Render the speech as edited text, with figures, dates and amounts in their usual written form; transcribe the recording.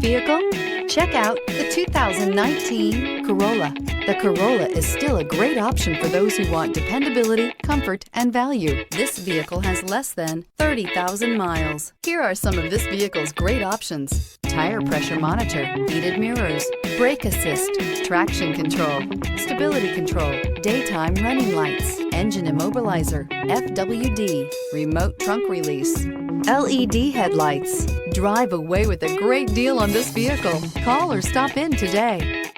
vehicle? Check out the 2019 Corolla. The Corolla is still a great option for those who want dependability, comfort, and value. This vehicle has less than 30,000 miles. Here are some of this vehicle's great options: tire pressure monitor, heated mirrors, brake assist, traction control, stability control, daytime running lights, engine immobilizer, FWD, remote trunk release, LED headlights. Drive away with a great deal on this vehicle. Call or stop in today.